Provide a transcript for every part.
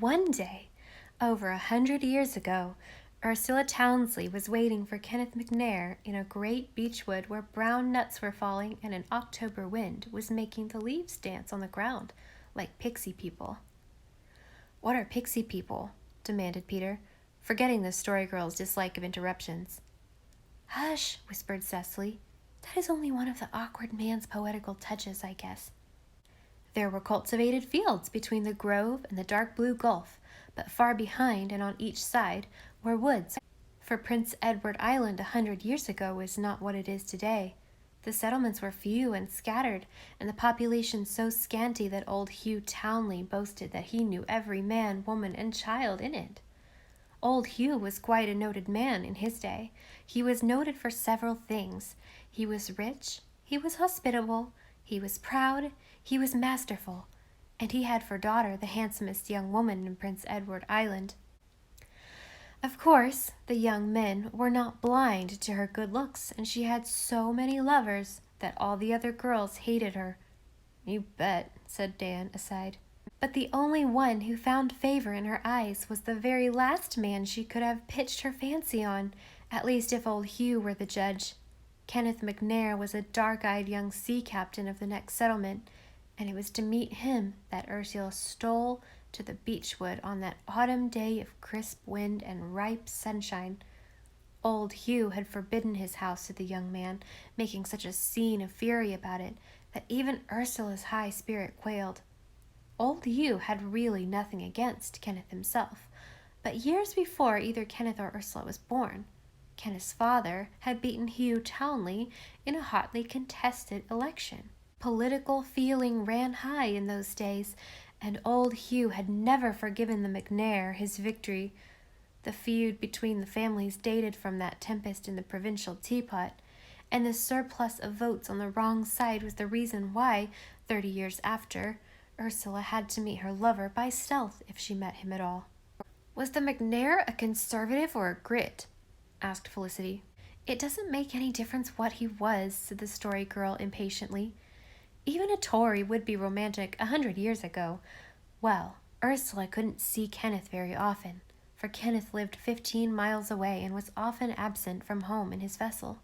one day, over 100 years ago, Ursula Townsley was waiting for Kenneth McNair in a great beechwood where brown nuts were falling and an October wind was making the leaves dance on the ground like pixie people. "What are pixie people?" demanded Peter, forgetting the Story Girl's dislike of interruptions. "Hush," whispered Cecily. "That is only one of the awkward man's poetical touches, I guess." There were cultivated fields between the grove and the dark blue gulf, but far behind and on each side were woods, for Prince Edward Island 100 years ago was not what it is today. The settlements were few and scattered, and the population so scanty that old Hugh Townley boasted that he knew every man, woman, and child in it. Old Hugh was quite a noted man in his day. He was noted for several things. He was rich, he was hospitable, he was proud, he was masterful, and he had for daughter the handsomest young woman in Prince Edward Island. Of course, the young men were not blind to her good looks, and she had so many lovers that all the other girls hated her. "You bet," said Dan, aside. But the only one who found favor in her eyes was the very last man she could have pitched her fancy on, at least if old Hugh were the judge. Kenneth McNair was a dark-eyed young sea captain of the next settlement, and it was to meet him that Ursula stole to the beechwood on that autumn day of crisp wind and ripe sunshine. Old Hugh had forbidden his house to the young man, making such a scene of fury about it that even Ursula's high spirit quailed. Old Hugh had really nothing against Kenneth himself, but years before either Kenneth or Ursula was born, Kenneth's father had beaten Hugh Townley in a hotly contested election. Political feeling ran high in those days, and old Hugh had never forgiven the McNair his victory. The feud between the families dated from that tempest in the provincial teapot, and the surplus of votes on the wrong side was the reason why, 30 years after, Ursula had to meet her lover by stealth if she met him at all. "Was the McNair a conservative or a Grit?" asked Felicity. "It doesn't make any difference what he was," said the Story Girl impatiently. "Even a Tory would be romantic 100 years ago. Well, Ursula couldn't see Kenneth very often, for Kenneth lived 15 miles away and was often absent from home in his vessel.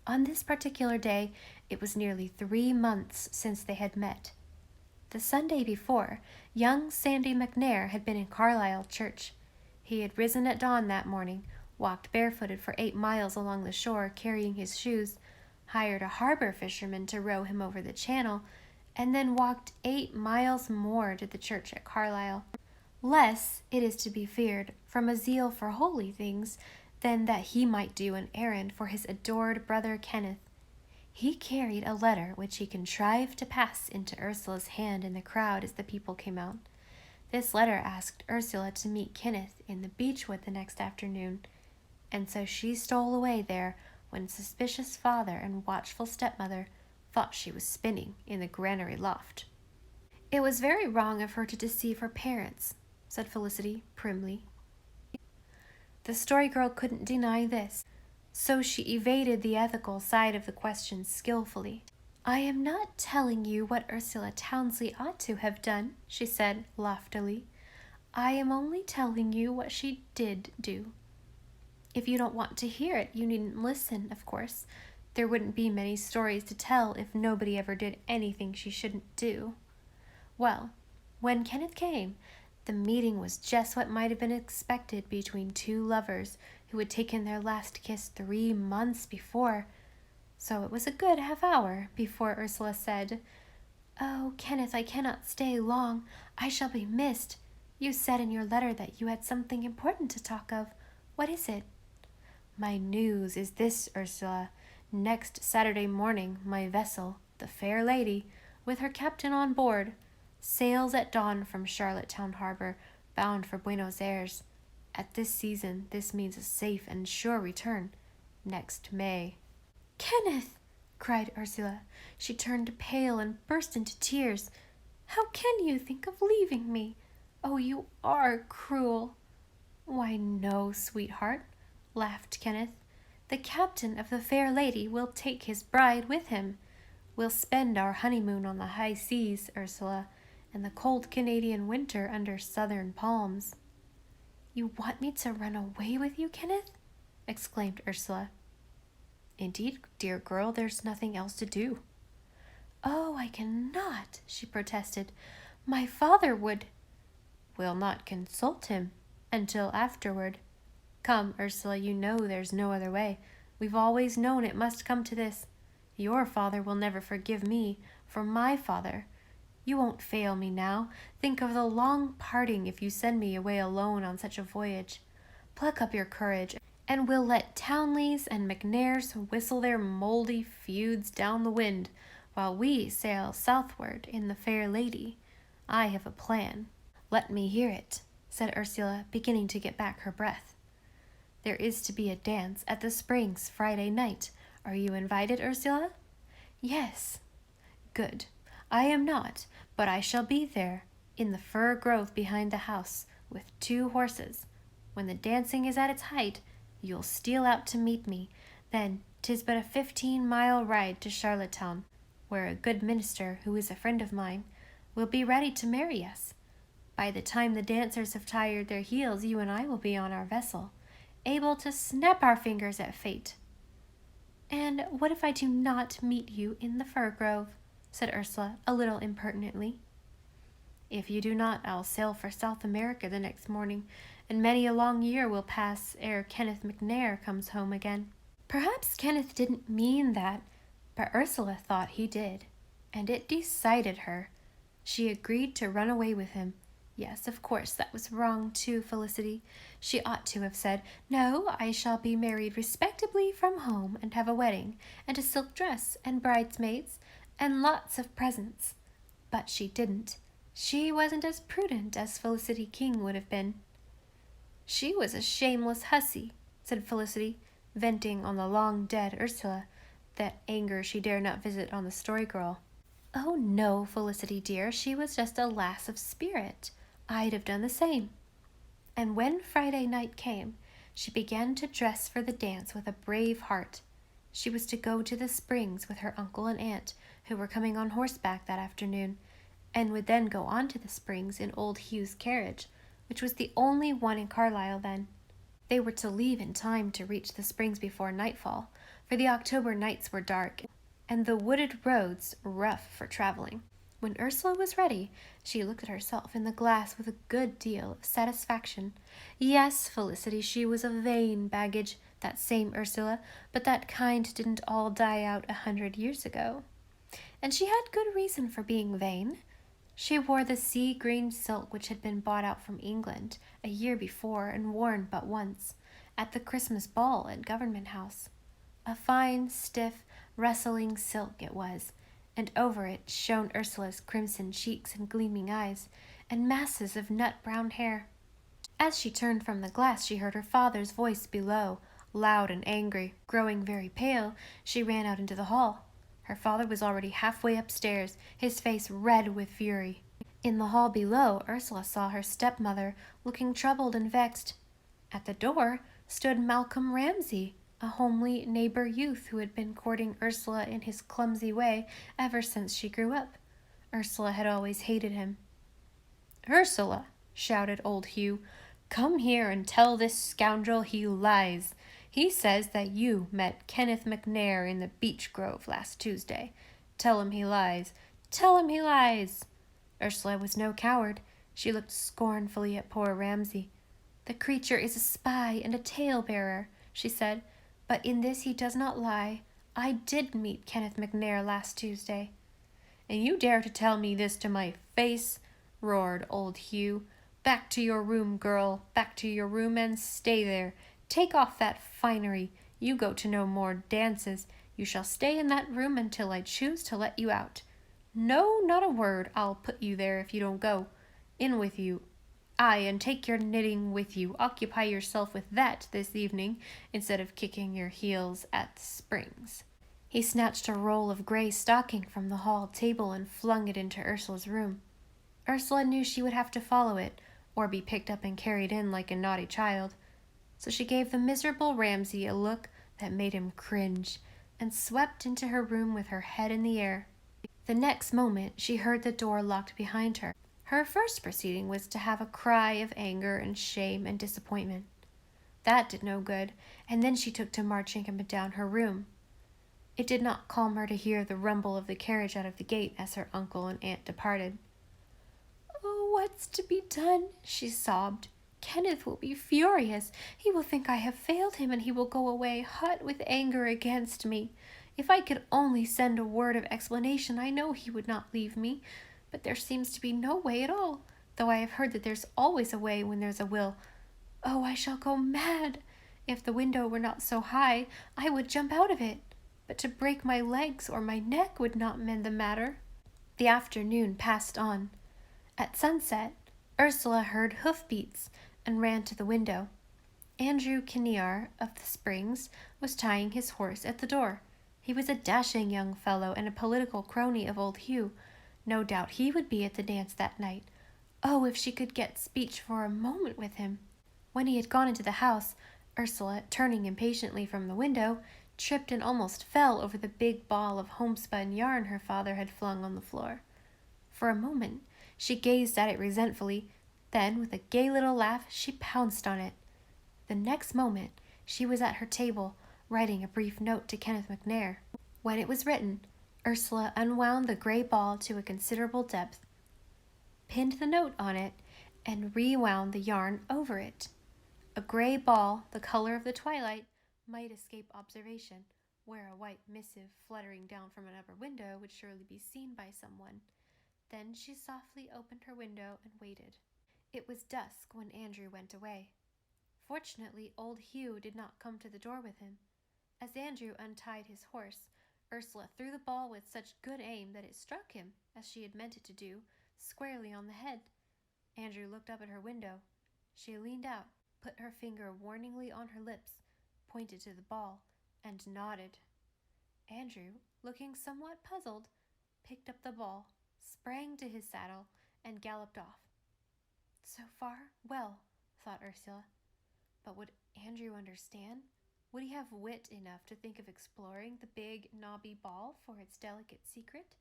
On this particular day, it was nearly 3 months since they had met. The Sunday before, young Sandy McNair had been in Carlisle church. He had risen at dawn that morning, walked barefooted for 8 miles along the shore carrying his shoes, hired a harbor fisherman to row him over the channel, and then walked 8 miles more to the church at Carlisle. Less, it is to be feared, from a zeal for holy things than that he might do an errand for his adored brother Kenneth. He carried a letter which he contrived to pass into Ursula's hand in the crowd as the people came out. This letter asked Ursula to meet Kenneth in the beechwood the next afternoon, and so she stole away there when suspicious father and watchful stepmother thought she was spinning in the granary loft." "It was very wrong of her to deceive her parents," said Felicity primly. The Story Girl couldn't deny this, so she evaded the ethical side of the question skillfully. "I am not telling you what Ursula Townsley ought to have done," she said loftily. "I am only telling you what she did do. If you don't want to hear it, you needn't listen, of course. There wouldn't be many stories to tell if nobody ever did anything she shouldn't do. Well, when Kenneth came, the meeting was just what might have been expected between two lovers who had taken their last kiss 3 months before. So it was a good half hour before Ursula said, 'Oh, Kenneth, I cannot stay long. I shall be missed. You said in your letter that you had something important to talk of. What is it?' 'My news is this, Ursula. Next Saturday morning, my vessel, the Fair Lady, with her captain on board, sails at dawn from Charlottetown Harbor, bound for Buenos Aires. At this season, this means a safe and sure return, next May.'" "Kenneth!" cried Ursula. She turned pale and burst into tears. "How can you think of leaving me? Oh, you are cruel." "Why, no, sweetheart," laughed Kenneth. "The captain of the Fair Lady will take his bride with him. We'll spend our honeymoon on the high seas, Ursula, and the cold Canadian winter under southern palms. "You want me to run away with you, Kenneth?" exclaimed Ursula. "Indeed, dear girl, there's nothing else to do." "Oh, I cannot," she protested. "My father would—" "We'll not consult him until afterward. Come, Ursula, you know there's no other way. We've always known it must come to this. Your father will never forgive me for my father. You won't fail me now. Think of the long parting if you send me away alone on such a voyage. Pluck up your courage, and we'll let Townleys and McNairs whistle their moldy feuds down the wind, while we sail southward in the Fair Lady. I have a plan." "Let me hear it," said Ursula, beginning to get back her breath. "There is to be a dance at the Springs Friday night. Are you invited, Ursula?" "Yes." "Good. I am not, but I shall be there, in the fir grove behind the house, with 2 horses. When the dancing is at its height, you'll steal out to meet me. Then 'tis but a 15-mile ride to Charlottetown, where a good minister, who is a friend of mine, will be ready to marry us. By the time the dancers have tired their heels, you and I will be on our vessel, able to snap our fingers at fate." "And what if I do not meet you in the fir grove?" said Ursula, a little impertinently. "If you do not, I'll sail for South America the next morning, and many a long year will pass ere Kenneth McNair comes home again." Perhaps Kenneth didn't mean that, but Ursula thought he did, and it decided her. She agreed to run away with him. Yes, of course, that was wrong too, Felicity. She ought to have said, "No, I shall be married respectably from home and have a wedding, and a silk dress, and bridesmaids, and lots of presents." But she didn't. She wasn't as prudent as Felicity King would have been. "She was a shameless hussy," said Felicity, venting on the long-dead Ursula that anger she dare not visit on the Story Girl. "Oh no, Felicity dear, she was just a lass of spirit. I'd have done the same." And when Friday night came, she began to dress for the dance with a brave heart. She was to go to the Springs with her uncle and aunt, who were coming on horseback that afternoon, and would then go on to the Springs in old Hugh's carriage, which was the only one in Carlisle then. They were to leave in time to reach the Springs before nightfall, for the October nights were dark, and the wooded roads rough for traveling. When Ursula was ready, she looked at herself in the glass with a good deal of satisfaction. Yes, Felicity, she was a vain baggage, that same Ursula, but that kind didn't all die out 100 years ago. And she had good reason for being vain. She wore the sea-green silk which had been bought out from England a year before and worn but once, at the Christmas ball at Government House. A fine, stiff, rustling silk it was, and over it shone Ursula's crimson cheeks and gleaming eyes, and masses of nut-brown hair. As she turned from the glass, she heard her father's voice below, loud and angry. Growing very pale, she ran out into the hall. Her father was already halfway upstairs, his face red with fury. In the hall below, Ursula saw her stepmother, looking troubled and vexed. At the door stood Malcolm Ramsay, a homely neighbor youth who had been courting Ursula in his clumsy way ever since she grew up. Ursula had always hated him. "Ursula," shouted old Hugh, "come here and tell this scoundrel he lies. He says that you met Kenneth McNair in the beech grove last Tuesday. Tell him he lies. Tell him he lies." Ursula was no coward. She looked scornfully at poor Ramsay. "The creature is a spy and a tale-bearer," she said, "but in this he does not lie. I did meet Kenneth McNair last Tuesday." "And you dare to tell me this to my face?" roared old Hugh. "Back to your room, girl. Back to your room and stay there. Take off that finery. You go to no more dances. You shall stay in that room until I choose to let you out. No, not a word. I'll put you there if you don't go. In with you. Aye, and take your knitting with you. Occupy yourself with that this evening, instead of kicking your heels at the Springs." He snatched a roll of gray stocking from the hall table and flung it into Ursula's room. Ursula knew she would have to follow it, or be picked up and carried in like a naughty child. So she gave the miserable Ramsay a look that made him cringe, and swept into her room with her head in the air. The next moment she heard the door locked behind her, Her first proceeding was to have a cry of anger and shame and disappointment. That did no good, and then she took to marching up and down her room. It did not calm her to hear the rumble of the carriage out of the gate as her uncle and aunt departed. "Oh, what's to be done?" she sobbed. "Kenneth will be furious. He will think I have failed him, and he will go away hot with anger against me. If I could only send a word of explanation, I know he would not leave me. But there seems to be no way at all, though I have heard that there's always a way when there's a will. Oh, I shall go mad! If the window were not so high, I would jump out of it. But to break my legs or my neck would not mend the matter." The afternoon passed on. At sunset, Ursula heard hoof-beats and ran to the window. Andrew Kinnear of the Springs was tying his horse at the door. He was a dashing young fellow and a political crony of old Hugh. No doubt he would be at the dance that night. Oh, if she could get speech for a moment with him! When he had gone into the house, Ursula, turning impatiently from the window, tripped and almost fell over the big ball of homespun yarn her father had flung on the floor. For a moment she gazed at it resentfully, then with a gay little laugh she pounced on it. The next moment she was at her table, writing a brief note to Kenneth McNair. When it was written, Ursula unwound the gray ball to a considerable depth, pinned the note on it, and rewound the yarn over it. A gray ball, the color of the twilight, might escape observation, where a white missive fluttering down from an upper window would surely be seen by someone. Then she softly opened her window and waited. It was dusk when Andrew went away. Fortunately, old Hugh did not come to the door with him. As Andrew untied his horse, Ursula threw the ball with such good aim that it struck him, as she had meant it to do, squarely on the head. Andrew looked up at her window. She leaned out, put her finger warningly on her lips, pointed to the ball, and nodded. Andrew, looking somewhat puzzled, picked up the ball, sprang to his saddle, and galloped off. So far, well, thought Ursula. But would Andrew understand? Would he have wit enough to think of exploring the big, knobby ball for its delicate secret?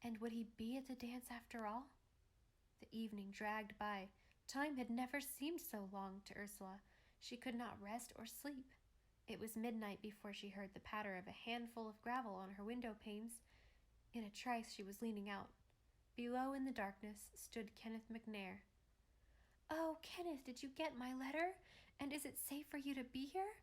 And would he be at the dance after all? The evening dragged by. Time had never seemed so long to Ursula. She could not rest or sleep. It was midnight before she heard the patter of a handful of gravel on her window panes. In a trice she was leaning out. Below in the darkness stood Kenneth McNair. "Oh, Kenneth, did you get my letter? And is it safe for you to be here?"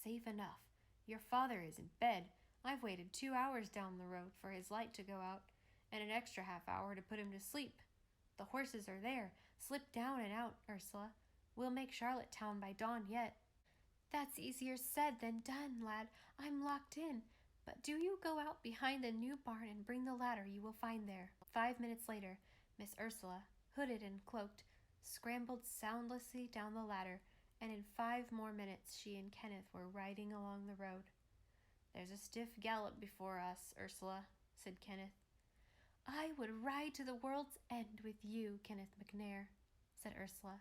"Safe enough. Your father is in bed. I've waited 2 hours down the road for his light to go out, and an extra half-hour to put him to sleep. The horses are there. Slip down and out, Ursula. We'll make Charlottetown by dawn yet." "That's easier said than done, lad. I'm locked in. But do you go out behind the new barn and bring the ladder you will find there." 5 minutes later, Miss Ursula, hooded and cloaked, scrambled soundlessly down the ladder, and in 5 more minutes she and Kenneth were riding along the road. "There's a stiff gallop before us, Ursula," said Kenneth. "I would ride to the world's end with you, Kenneth McNair," said Ursula.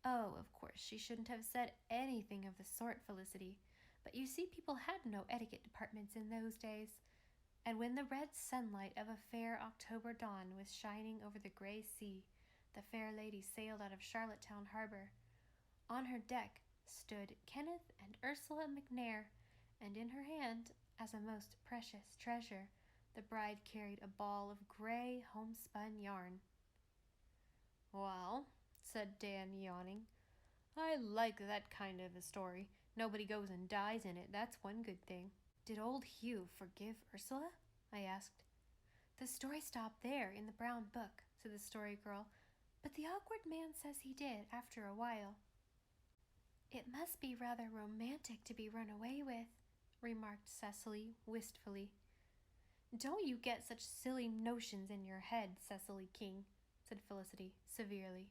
Oh, of course, she shouldn't have said anything of the sort, Felicity, but you see people had no etiquette departments in those days. And when the red sunlight of a fair October dawn was shining over the gray sea, the fair lady sailed out of Charlottetown harbor. On her deck stood Kenneth and Ursula McNair, and in her hand, as a most precious treasure, the bride carried a ball of gray homespun yarn. "Well," said Dan, yawning, "I like that kind of a story. Nobody goes and dies in it, that's one good thing." "Did old Hugh forgive Ursula?" I asked. "The story stopped there in the brown book," said the Story Girl, "but the awkward man says he did after a while." "It must be rather romantic to be run away with," remarked Cecily wistfully. "Don't you get such silly notions in your head, Cecily King," said Felicity severely.